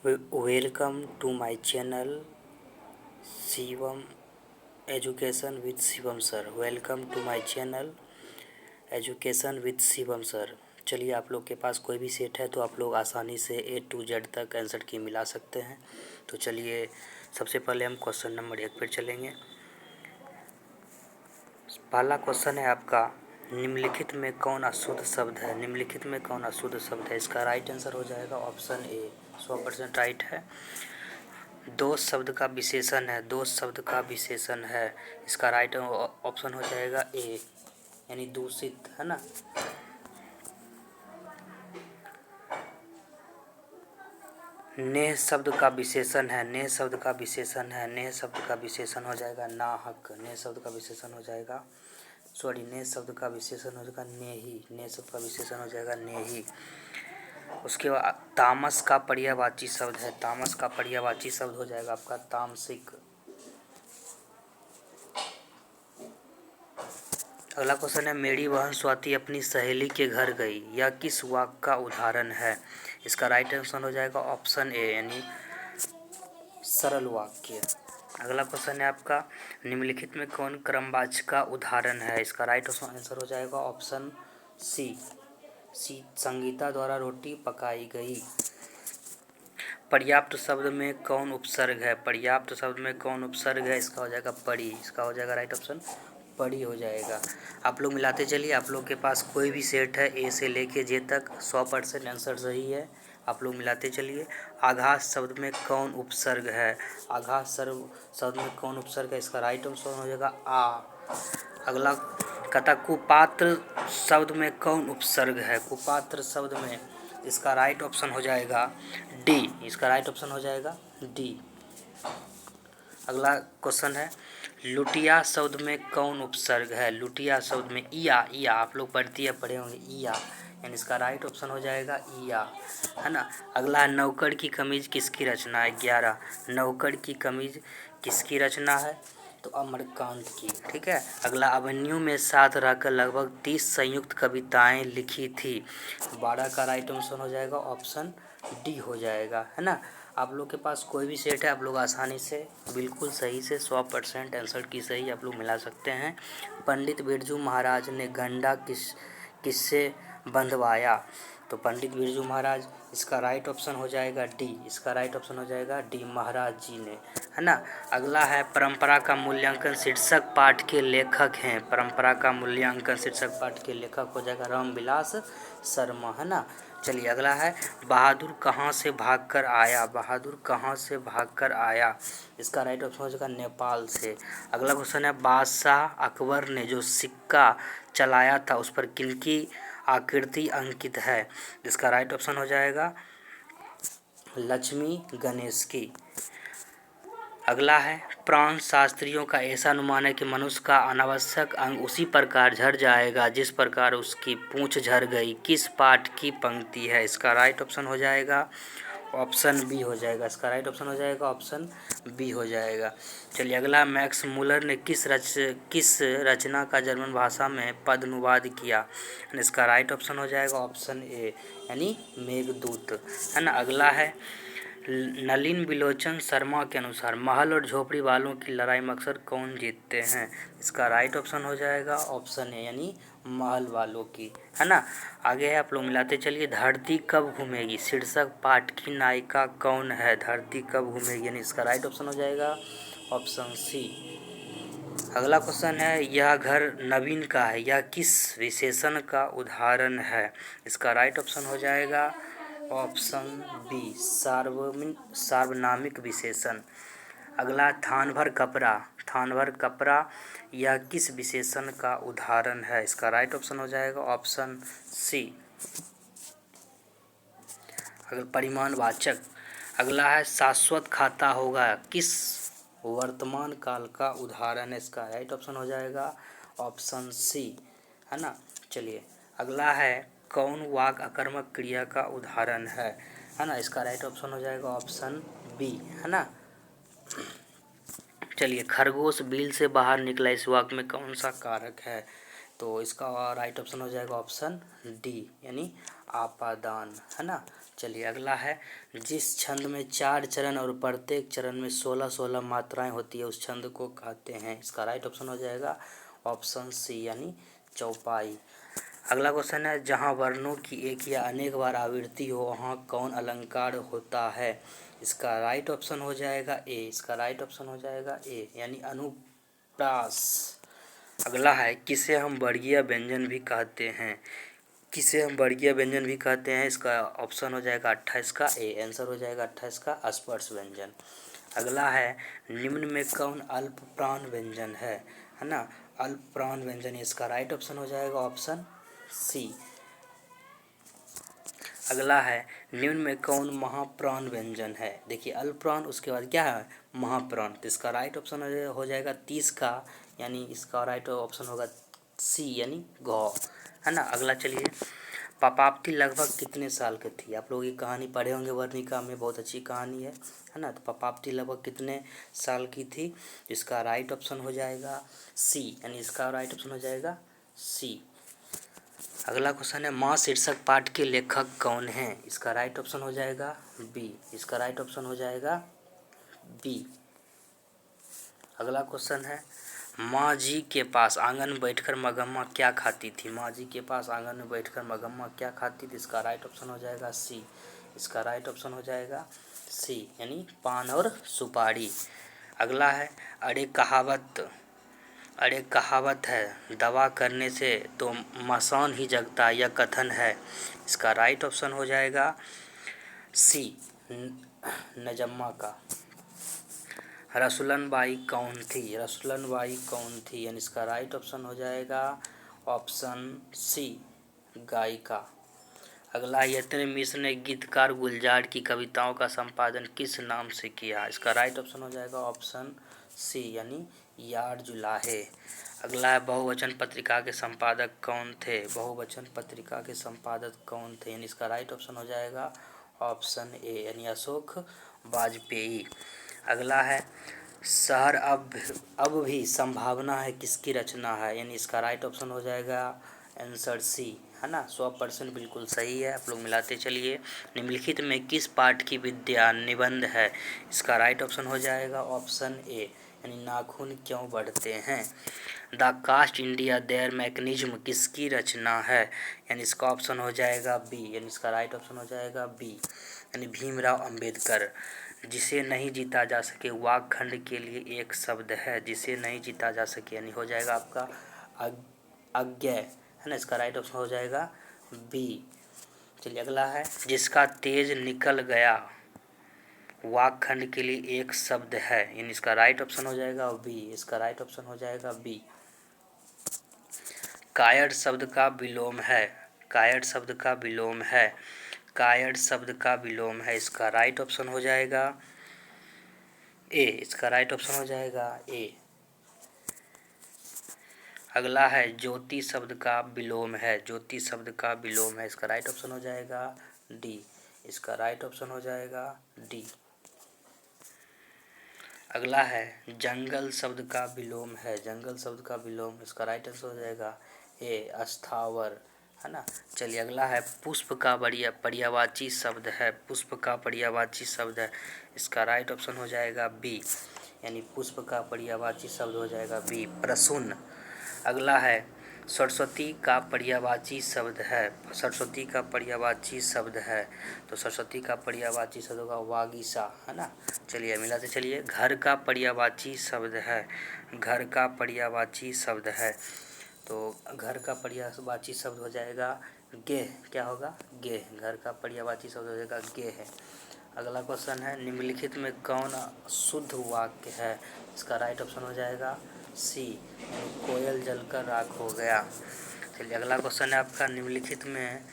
Welcome to my channel Shivam education with Shivam sir. Welcome to my channel education with Shivam sir. चलिए, आप लोग के पास कोई भी सेट है तो आप लोग आसानी से A to Z तक आंसर की मिला सकते हैं। तो चलिए, सबसे पहले हम क्वेश्चन नंबर 1 पर चलेंगे। पहला क्वेश्चन है आपका, निम्नलिखित में कौन अशुद्ध शब्द है? निम्नलिखित में कौन अशुद्ध शब्द है? इसका राइट आंसर हो जाएगा ऑप्शन ए। 100% राइट है। दोष शब्द का विशेषण है। दोष शब्द का विशेषण है। इसका राइट ऑप्शन हो जाएगा ए, यानी दूषित, है ना। नेह शब्द का विशेषण है। नेह शब्द का विशेषण है। नेह शब्द का विशेषण हो जाएगा नाहक। नेह शब्द का विशेषण हो जाएगा नेह शब्द का विशेषण हो जाएगा नेही। नेह शब्द का विशेषण हो जाएगा नेही। उसके बाद तामस का पर्यायवाची शब्द है। तामस का पर्यायवाची शब्द हो जाएगा आपका तामसिक। अगला क्वेश्चन है, मेरी बहन स्वाति अपनी सहेली के घर गई। यह किस वाक्य का उदाहरण है? इसका राइट आंसर हो जाएगा ऑप्शन ए, यानी सरल वाक्य। अगला क्वेश्चन है आपका, निम्नलिखित में कौन क्रमवाचक का उदाहरण है? इसका राइट आंसर हो जाएगा ऑप्शन सी। संगीता द्वारा रोटी पकाई गई। पर्याप्त शब्द में कौन उपसर्ग है? पर्याप्त शब्द में कौन उपसर्ग है? इसका हो जाएगा पड़ी। इसका हो जाएगा राइट ऑप्शन पड़ी हो जाएगा। आप लोग मिलाते चलिए। आप लोग के पास कोई भी सेट है ए से लेके जे तक, 100% आंसर सही है। आप लोग मिलाते चलिए। आघात शब्द में कौन उपसर्ग है? आघात शब्द में कौन उपसर्ग है? इसका राइट आंसर हो जाएगा आ। अगला कहता, कुपात्र शब्द में कौन उपसर्ग है? कुपात्र शब्द में, इसका राइट ऑप्शन हो जाएगा डी। इसका राइट ऑप्शन हो जाएगा डी। अगला क्वेश्चन है, लुटिया शब्द में कौन उपसर्ग है? लुटिया शब्द में इया। इया आप लोग पढ़े होंगे इया, यानी इसका राइट ऑप्शन हो जाएगा इया, है ना। अगला है, नौकर की कमीज किसकी रचना है? 11। नौकर की कमीज किसकी रचना है? तो अमरकांत की। ठीक है। अगला, अभिमन्यु में साथ रहकर लगभग 30 संयुक्त कविताएं लिखी थी। 12 का राइट आंसर हो जाएगा ऑप्शन डी हो जाएगा, है ना। आप लोग के पास कोई भी सेट है, आप लोग आसानी से बिल्कुल सही से 100% आंसर की सही आप लोग मिला सकते हैं। पंडित बिरजू महाराज ने गंडा किससे बंधवाया? तो पंडित बिरजू महाराज, इसका राइट ऑप्शन हो जाएगा डी। इसका राइट ऑप्शन हो जाएगा डी, महाराज जी ने, है ना। अगला है, परंपरा का मूल्यांकन शीर्षक पाठ के लेखक हैं। परंपरा का मूल्यांकन शीर्षक पाठ के लेखक हो जाएगा रामविलास शर्मा, है ना। चलिए, अगला है, बहादुर कहाँ से भागकर आया? बहादुर कहाँ से भागकर आया? इसका राइट ऑप्शन हो जाएगा नेपाल से। अगला क्वेश्चन है, बादशाह अकबर ने जो सिक्का चलाया था उस पर किनकी आकृति अंकित है? इसका राइट ऑप्शन हो जाएगा लक्ष्मी गणेश की। अगला है, प्राण शास्त्रियों का ऐसा अनुमान है कि मनुष्य का अनावश्यक अंग उसी प्रकार झड़ जाएगा जिस प्रकार उसकी पूंछ झड़ गई। किस पाठ की पंक्ति है? इसका राइट ऑप्शन हो जाएगा ऑप्शन बी हो जाएगा। इसका राइट ऑप्शन हो जाएगा ऑप्शन बी हो जाएगा। चलिए, अगला, मैक्स मुलर ने किस रचना का जर्मन भाषा में पद्यानुवाद किया? इसका राइट ऑप्शन हो जाएगा ऑप्शन ए, यानी मेघदूत, है ना। अगला है, नलिन बिलोचन शर्मा के अनुसार महल और झोपड़ी वालों की लड़ाई में अक्सर कौन जीतते हैं? इसका राइट ऑप्शन हो जाएगा ऑप्शन ए, यानी महल वालों की, है ना। आगे है, आप लोग मिलाते चलिए। धरती कब घूमेगी शीर्षक पाठ की नायिका कौन है? धरती कब घूमेगी, यानी इसका राइट ऑप्शन हो जाएगा ऑप्शन सी। अगला क्वेश्चन है, यह घर नवीन का है, यह किस विशेषण का उदाहरण है? इसका राइट ऑप्शन हो जाएगा ऑप्शन बी, सार्वनामिक विशेषण। अगला, थान भर कपड़ा। थान भर कपड़ा यह किस विशेषण का उदाहरण है? इसका राइट ऑप्शन हो जाएगा ऑप्शन सी। अगला, परिमाणवाचक। अगला है, शाश्वत खाता होगा किस वर्तमान काल का उदाहरण है? इसका राइट ऑप्शन हो जाएगा ऑप्शन सी, है ना। चलिए, अगला है, कौन वाक् आकर्मक क्रिया का उदाहरण है ना। इसका राइट ऑप्शन हो जाएगा ऑप्शन बी, है ना। चलिए, खरगोश बिल से बाहर निकला इस वाक्य में कौन सा कारक है? तो इसका राइट ऑप्शन हो जाएगा ऑप्शन डी, यानी आपादान, है ना। चलिए अगला है, जिस छंद में 4 चरण और प्रत्येक चरण में 16-16 मात्राएं होती है उस छंद को कहते हैं। इसका राइट ऑप्शन हो जाएगा ऑप्शन सी यानी चौपाई। अगला क्वेश्चन है, जहाँ वर्णों की एक या अनेक बार आवृत्ति हो वहाँ कौन अलंकार होता है। इसका राइट ऑप्शन हो जाएगा ए। इसका राइट ऑप्शन हो जाएगा ए यानी अनुप्रास। अगला है, किसे हम वर्गीय व्यंजन भी कहते हैं। किसे हम वर्गीय व्यंजन भी कहते हैं। इसका ऑप्शन हो जाएगा 28 का ए। आंसर हो जाएगा 28 का स्पर्श व्यंजन। अगला है, निम्न में कौन अल्प प्राण व्यंजन है ना। अल्प प्राण व्यंजन, इसका राइट ऑप्शन हो जाएगा ऑप्शन सी। अगला है, निम्न में कौन महाप्राण व्यंजन है। देखिए अल्प प्राण, उसके बाद क्या है महाप्राण, तो इसका राइट ऑप्शन हो जाएगा 30 का यानी इसका राइट ऑप्शन होगा सी यानी गौ, है ना। अगला चलिए, पापाप्ती लगभग कितने साल की थी। आप लोग ये कहानी पढ़े होंगे वर्णिका में, बहुत अच्छी कहानी है ना। तो पापाप्ती लगभग कितने साल की थी। इसका राइट ऑप्शन हो जाएगा सी यानी इसका राइट ऑप्शन हो जाएगा सी। अगला क्वेश्चन है, माँ शीर्षक पाठ के लेखक कौन हैं। इसका राइट ऑप्शन हो जाएगा बी। इसका राइट ऑप्शन हो जाएगा बी। अगला क्वेश्चन है, माँ जी के पास आंगन में बैठकर मगम्मा क्या खाती थी। माँ जी के पास आंगन में बैठकर मगम्मा क्या खाती थी। इसका राइट ऑप्शन हो जाएगा सी। इसका राइट ऑप्शन हो जाएगा सी यानी पान और सुपारी। अगला है, अरे कहावत है दवा करने से तो मसान ही जगता, यह कथन है। इसका राइट ऑप्शन हो जाएगा सी नजम्मा का। रसुलन बाई कौन थी। रसुलन बाई कौन थी यानी इसका राइट ऑप्शन हो जाएगा ऑप्शन सी गायिका। अगला, यतन मिश्र ने गीतकार गुलजार की कविताओं का संपादन किस नाम से किया। इसका राइट ऑप्शन हो जाएगा ऑप्शन सी यानी यार जुलाहे। अगला है, बहुवचन पत्रिका के संपादक कौन थे। बहुवचन पत्रिका के संपादक कौन थे यानी इसका राइट ऑप्शन हो जाएगा ऑप्शन ए यानी अशोक वाजपेयी। अगला है, शहर अब भी संभावना है किसकी रचना है यानी इसका राइट ऑप्शन हो जाएगा आंसर सी, है ना। 100% बिल्कुल सही है। आप लोग मिलाते चलिए। निम्नलिखित में किस पाठ की विद्या निबंध है। इसका राइट ऑप्शन हो जाएगा ऑप्शन ए यानी नाखून क्यों बढ़ते हैं। The caste India their mechanism किसकी रचना है यानी इसका ऑप्शन हो जाएगा बी यानी इसका राइट ऑप्शन हो जाएगा बी यानी भीमराव अंबेडकर। जिसे नहीं जीता जा सके वाकखंड के लिए एक शब्द है। जिसे नहीं जीता जा सके यानी हो जाएगा आपका अज्ञेय, है ना। इसका राइट ऑप्शन हो जाएगा बी। चलिए अगला है, जिसका तेज निकल गया वाकखंड के लिए एक शब्द है यानी इसका राइट ऑप्शन हो जाएगा बी। इसका राइट ऑप्शन हो जाएगा बी। कायड़ शब्द का विलोम है। कायड़ शब्द का विलोम है। कायड़ शब्द का विलोम है। इसका राइट ऑप्शन हो जाएगा ए। इसका राइट ऑप्शन हो जाएगा ए। अगला है, ज्योति शब्द का विलोम है। ज्योति शब्द का विलोम है। इसका राइट ऑप्शन हो जाएगा डी। इसका राइट ऑप्शन हो जाएगा डी। अगला है, जंगल शब्द का विलोम है। जंगल शब्द का विलोम, इसका राइट आंसर हो जाएगा ए स्थावर, है ना। चलिए अगला है, पुष्प का पर्यायवाची शब्द है। पुष्प का पर्यायवाची शब्द है। इसका राइट ऑप्शन हो जाएगा बी यानी पुष्प का पर्यायवाची शब्द हो जाएगा बी प्रसून। अगला है, सरस्वती का पर्यायवाची शब्द है। सरस्वती का पर्यायवाची शब्द है तो सरस्वती का पर्यायवाची शब्द होगा वागीशा, है ना। चलिए मिलाते चलिए। घर का पर्यायवाची शब्द है। घर का पर्यायवाची शब्द है तो घर का पर्यायवाची शब्द हो जाएगा गेह। क्या होगा गेह। घर का पर्यायवाची शब्द हो जाएगा गेह है। अगला क्वेश्चन है, निम्नलिखित में कौन शुद्ध वाक्य है। इसका राइट ऑप्शन हो जाएगा सी कोयल जलकर राख हो गया। चलिए अगला क्वेश्चन है आपका, निम्नलिखित में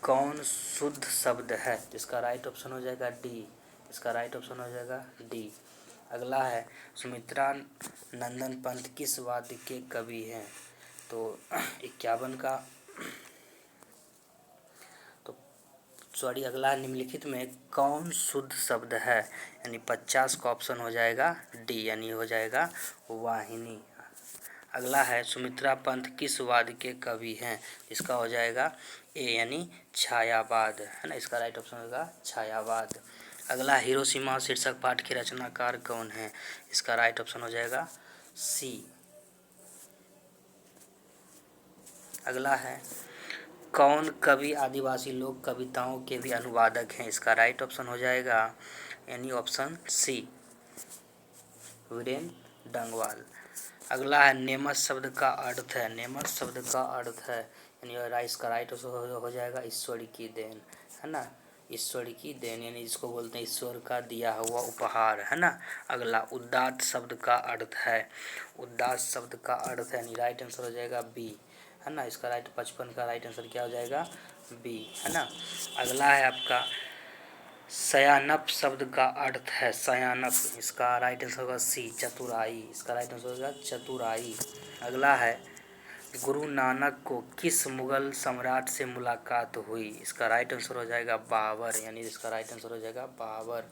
कौन शुद्ध शब्द है। इसका राइट ऑप्शन हो जाएगा डी। इसका राइट ऑप्शन हो जाएगा डी। अगला है, सुमित्रा नंदन पंत किस वाद्य के कवि हैं। तो 51 का सॉरी अगला, निम्नलिखित में कौन शुद्ध शब्द है यानी 50 का ऑप्शन हो जाएगा डी यानी हो जाएगा वाहिनी। अगला है सुमित्रा पंत किस वाद के कवि हैं, इसका हो जाएगा ए यानी छायावाद, है ना। इसका राइट ऑप्शन होगा छायावाद। अगला हिरोशिमा शीर्षक पाठ के रचनाकार कौन है, इसका राइट ऑप्शन हो जाएगा सी। अगला है कौन कवि आदिवासी लोक कविताओं के भी अनुवादक हैं, इसका राइट ऑप्शन हो जाएगा यानी ऑप्शन सी वीरेंद्र डंगवाल। अगला है नेमस शब्द का अर्थ है, नेमस शब्द का अर्थ है यानी इसका राइट हो जाएगा ईश्वर की देन, है ना। ईश्वर की देन यानी जिसको बोलते हैं ईश्वर का दिया हुआ उपहार, है ना। अगला उदात्त शब्द का अर्थ है, उदात्त शब्द का अर्थ है यानी राइट आंसर हो जाएगा बी, है ना। इसका राइट 55 का राइट आंसर क्या हो जाएगा बी, है ना। अगला है आपका शयानप शब्द का अर्थ है, शयानप, इसका राइट आंसर होगा सी चतुराई, इसका राइट आंसर होगा चतुराई। अगला है गुरु नानक को किस मुगल सम्राट से मुलाकात हुई, इसका राइट आंसर हो जाएगा बाबर, यानी इसका राइट आंसर हो जाएगा बाबर,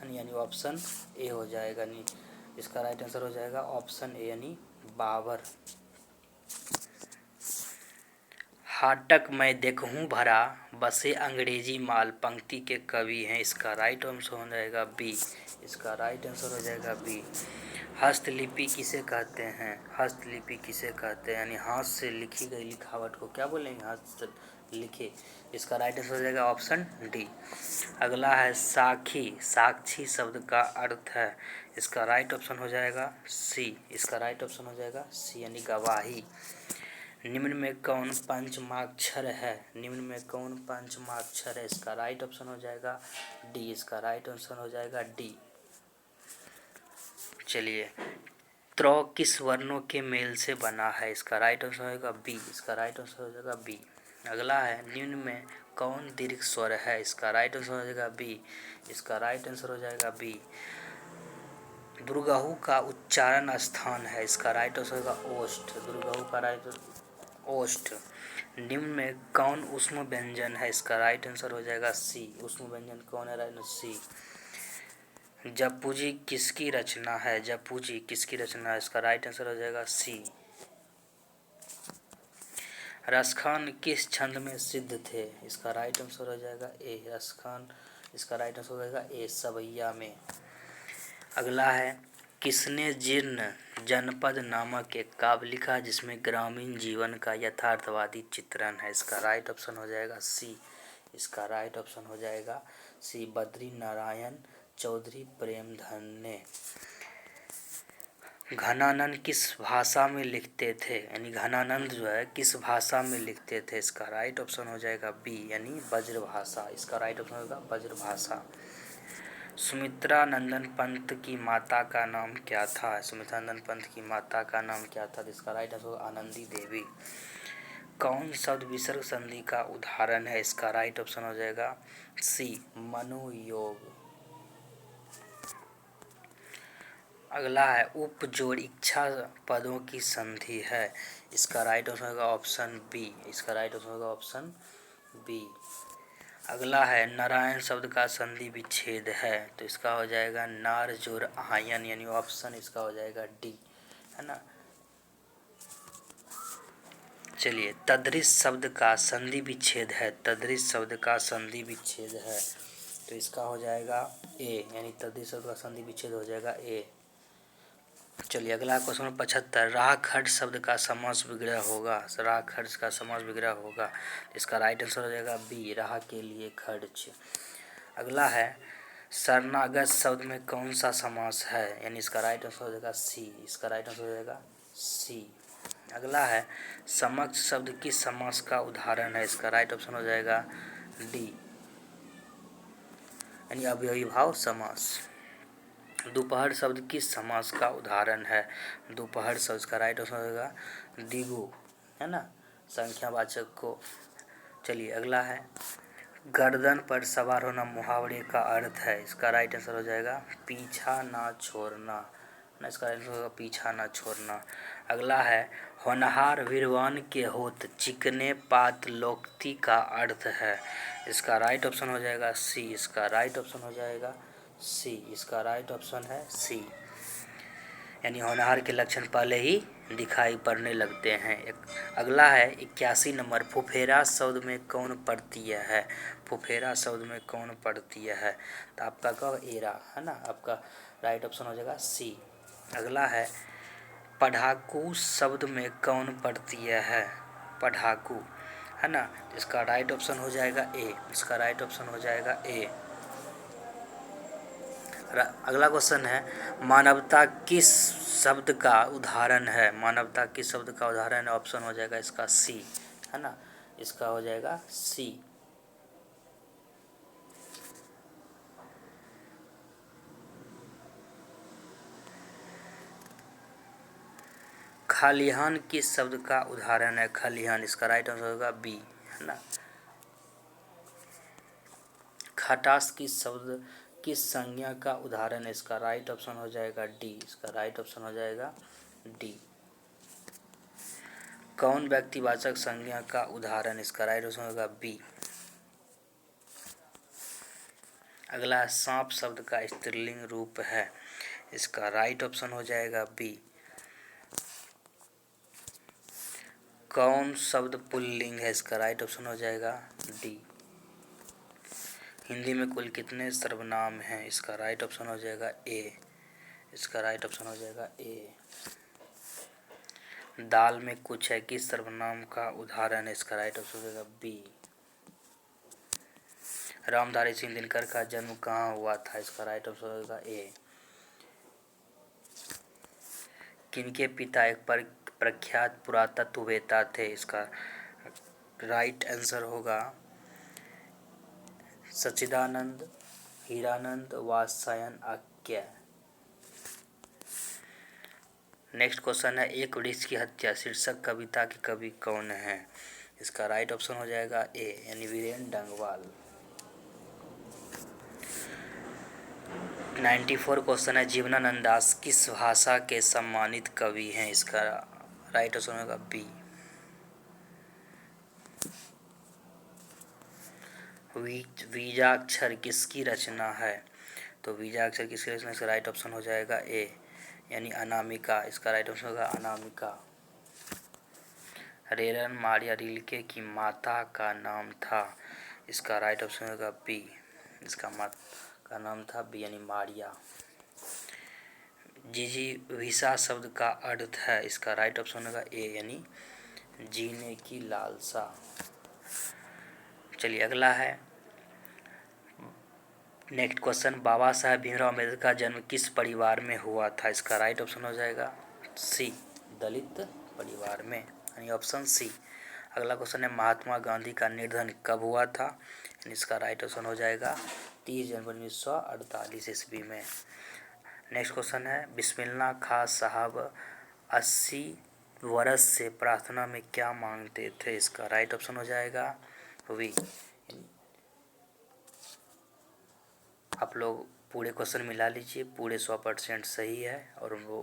यानी ऑप्शन ए हो जाएगा, यानी इसका राइट आंसर हो जाएगा ऑप्शन ए यानी बाबर। हाटक मैं देखूं भरा बसे अंग्रेजी माल पंक्ति के कवि हैं, इसका राइट आंसर हो जाएगा बी, इसका राइट आंसर हो जाएगा बी। हस्तलिपि किसे कहते हैं, हस्तलिपि किसे कहते हैं यानी हाथ से लिखी गई लिखावट को क्या बोलेंगे, हस्त लिखे, इसका राइट आंसर हो जाएगा ऑप्शन डी। अगला है साखी, साक्षी शब्द का अर्थ है, इसका राइट ऑप्शन हो जाएगा सी, इसका राइट ऑप्शन हो जाएगा सी यानी गवाही। निम्न में कौन पंचमाक्षर है, निम्न में कौन पंचमाक्षर है, इसका राइट ऑप्शन हो जाएगा डी, इसका राइट ऑप्शन हो जाएगा डी। चलिए त्र किस वर्णों के मेल से बना है, इसका राइट आंसर होगा बी, इसका राइट आंसर हो जाएगा बी। अगला है निम्न में कौन दीर्घ स्वर है, इसका राइट आंसर हो जाएगा बी, इसका राइट आंसर हो जाएगा बी। दुर्गहु का उच्चारण स्थान है, इसका राइट आंसर होगा ओष्ठ, दुर्गहु का राइट ओष्ठ। निम्न में कौन ऊष्म व्यंजन है, इसका राइट आंसर हो जाएगा सी, ऊष्म व्यंजन कौन है, राइट सी। जपूजी किसकी रचना है, जपूजी किसकी रचना है, इसका राइट आंसर हो जाएगा सी। रसखान किस छंद में सिद्ध थे, इसका राइट आंसर हो जाएगा ए, रसखान, इसका राइट आंसर हो जाएगा ए सवैया में। अगला है किसने जीर्ण जनपद नामक एक काव्य लिखा जिसमें ग्रामीण जीवन का यथार्थवादी चित्रण है, इसका राइट ऑप्शन हो जाएगा सी, इसका राइट ऑप्शन हो जाएगा सी बद्री नारायण चौधरी प्रेमधन ने। घनानंद किस भाषा में लिखते थे, यानी घनानंद जो है किस भाषा में लिखते थे, इसका राइट ऑप्शन हो जाएगा बी यानी ब्रज भाषा, इसका राइट ऑप्शन होगा ब्रज भाषा। सुमित्रा नंदन पंत की माता का नाम क्या था, सुमित्रा नंदन पंत की माता का नाम क्या था, इसका राइट आंसर होगा आनंदी देवी। कौन शब्द विसर्ग संधि का उदाहरण है, इसका राइट ऑप्शन हो जाएगा सी मनोयोग। अगला है उप जोड़ इच्छा पदों की संधि है, इसका राइट आंसर होगा ऑप्शन बी, इसका राइट आंसर होगा ऑप्शन बी। अगला है नारायण शब्द का संधि विच्छेद है, तो इसका हो जाएगा नार जोर आयन, यानी ऑप्शन इसका हो जाएगा डी, है ना। चलिए तदृश शब्द का संधि विच्छेद है, तदृश शब्द का संधि विच्छेद है, तो इसका हो जाएगा ए, यानी तदृश शब्द का संधि विच्छेद हो जाएगा ए। चलिए अगला क्वेश्चन 75, राह खर्च शब्द का समास विग्रह होगा, राह खर्च का समास विग्रह होगा, इसका राइट आंसर हो जाएगा बी राह के लिए खर्च। अगला है शरणागत शब्द में कौन सा समास है, यानी इसका राइट आंसर हो जाएगा सी, इसका राइट आंसर हो जाएगा सी। अगला है समक्ष शब्द किस समास का उदाहरण है, इसका राइट ऑप्शन हो जाएगा डी यानी अव्ययीभाव समास। दोपहर शब्द किस समास का उदाहरण है, दोपहर शब्द का राइट आंसर होगा दिगु, है ना, संख्यावाचक को। चलिए अगला है गर्दन पर सवार होना मुहावरे का अर्थ है, इसका राइट आंसर हो जाएगा पीछा ना छोड़ना, ना, इसका राइट आंसर होगा पीछा ना छोड़ना। अगला है होनहार वीरवान के होत चिकने पात लोकती का अर्थ है, इसका राइट ऑप्शन हो जाएगा सी, इसका राइट ऑप्शन हो जाएगा सी, इसका राइट ऑप्शन है सी, यानी होनहार के लक्षण पहले ही दिखाई पड़ने लगते हैं। अगला है 81 नंबर, फुफेरा शब्द में कौन प्रत्यय है? फुफेरा शब्द में कौन प्रत्यय है? तो आपका क्या एरा है ना, आपका राइट ऑप्शन हो जाएगा सी। अगला है पढ़ाकू शब्द में कौन प्रत्यय है? पढ़ाकू है ना, इसका राइट ऑप्शन हो जाएगा ए। इसका राइट ऑप्शन हो जाएगा ए। अगला क्वेश्चन है मानवता किस शब्द का उदाहरण है? मानवता किस शब्द का उदाहरण है? ऑप्शन हो जाएगा इसका सी है ना, इसका हो जाएगा सी। खलिहान किस शब्द का उदाहरण है? खलिहान, इसका राइट आंसर होगा बी है ना। खटास किस शब्द किस संज्ञा का उदाहरण है? इसका राइट ऑप्शन हो जाएगा डी। इसका राइट ऑप्शन हो जाएगा डी। कौन व्यक्तिवाचक संज्ञा का उदाहरण? इसका राइट ऑप्शन होगा बी। अगला सांप शब्द का स्त्रीलिंग रूप है, इसका राइट ऑप्शन हो जाएगा बी। कौन शब्द पुल्लिंग है? इसका राइट ऑप्शन हो जाएगा डी। हिंदी में कुल कितने सर्वनाम हैं? इसका राइट ऑप्शन हो जाएगा ए। इसका राइट ऑप्शन हो जाएगा ए। दाल में कुछ है किस सर्वनाम का उदाहरण है? इसका राइट ऑप्शन हो जाएगा बी। रामधारी सिंह दिनकर का जन्म कहाँ हुआ था? इसका राइट ऑप्शन हो जाएगा ए। किनके पिता एक प्रख्यात पुरातत्ववेत्ता थे? इसका राइट आंसर होगा सच्चिदानंद, हीरानंद, वात्स्यायन आख्या। नेक्स्ट क्वेश्चन है एक वृक्ष की हत्या शीर्षक कविता के कवि कौन है? इसका राइट ऑप्शन हो जाएगा ए यानी वीरेंद्र डंगवाल। 94 क्वेश्चन है जीवनानंद दास किस भाषा के सम्मानित कवि हैं? इसका राइट ऑप्शन होगा बी। बीजाक्षर किसकी रचना है? तो बीजाक्षर किसकी रचना? इसका राइट ऑप्शन हो जाएगा ए यानी अनामिका। इसका राइट ऑप्शन होगा अनामिका। रेलन मारिया रिल्के की माता का नाम था? इसका राइट ऑप्शन होगा बी। इसका माता का नाम था बी यानी मारिया। जिजीविषा शब्द का अर्थ है? इसका राइट ऑप्शन होगा ए यानी जीने की लालसा। चलिए अगला है नेक्स्ट क्वेश्चन बाबा साहेब भीमराव अम्बेडकर का जन्म किस परिवार में हुआ था? इसका राइट ऑप्शन हो जाएगा सी दलित परिवार में यानी ऑप्शन सी। अगला क्वेश्चन है महात्मा गांधी का निधन कब हुआ था? इसका राइट ऑप्शन हो जाएगा 30 जनवरी 1948 ईस्वी में। नेक्स्ट क्वेश्चन है बिस्मिल्लाह खां साहब 80 वर्ष से प्रार्थना में क्या मांगते थे? इसका राइट ऑप्शन हो जाएगा वी। आप लोग पूरे क्वेश्चन मिला लीजिए, पूरे 100% सही है और वो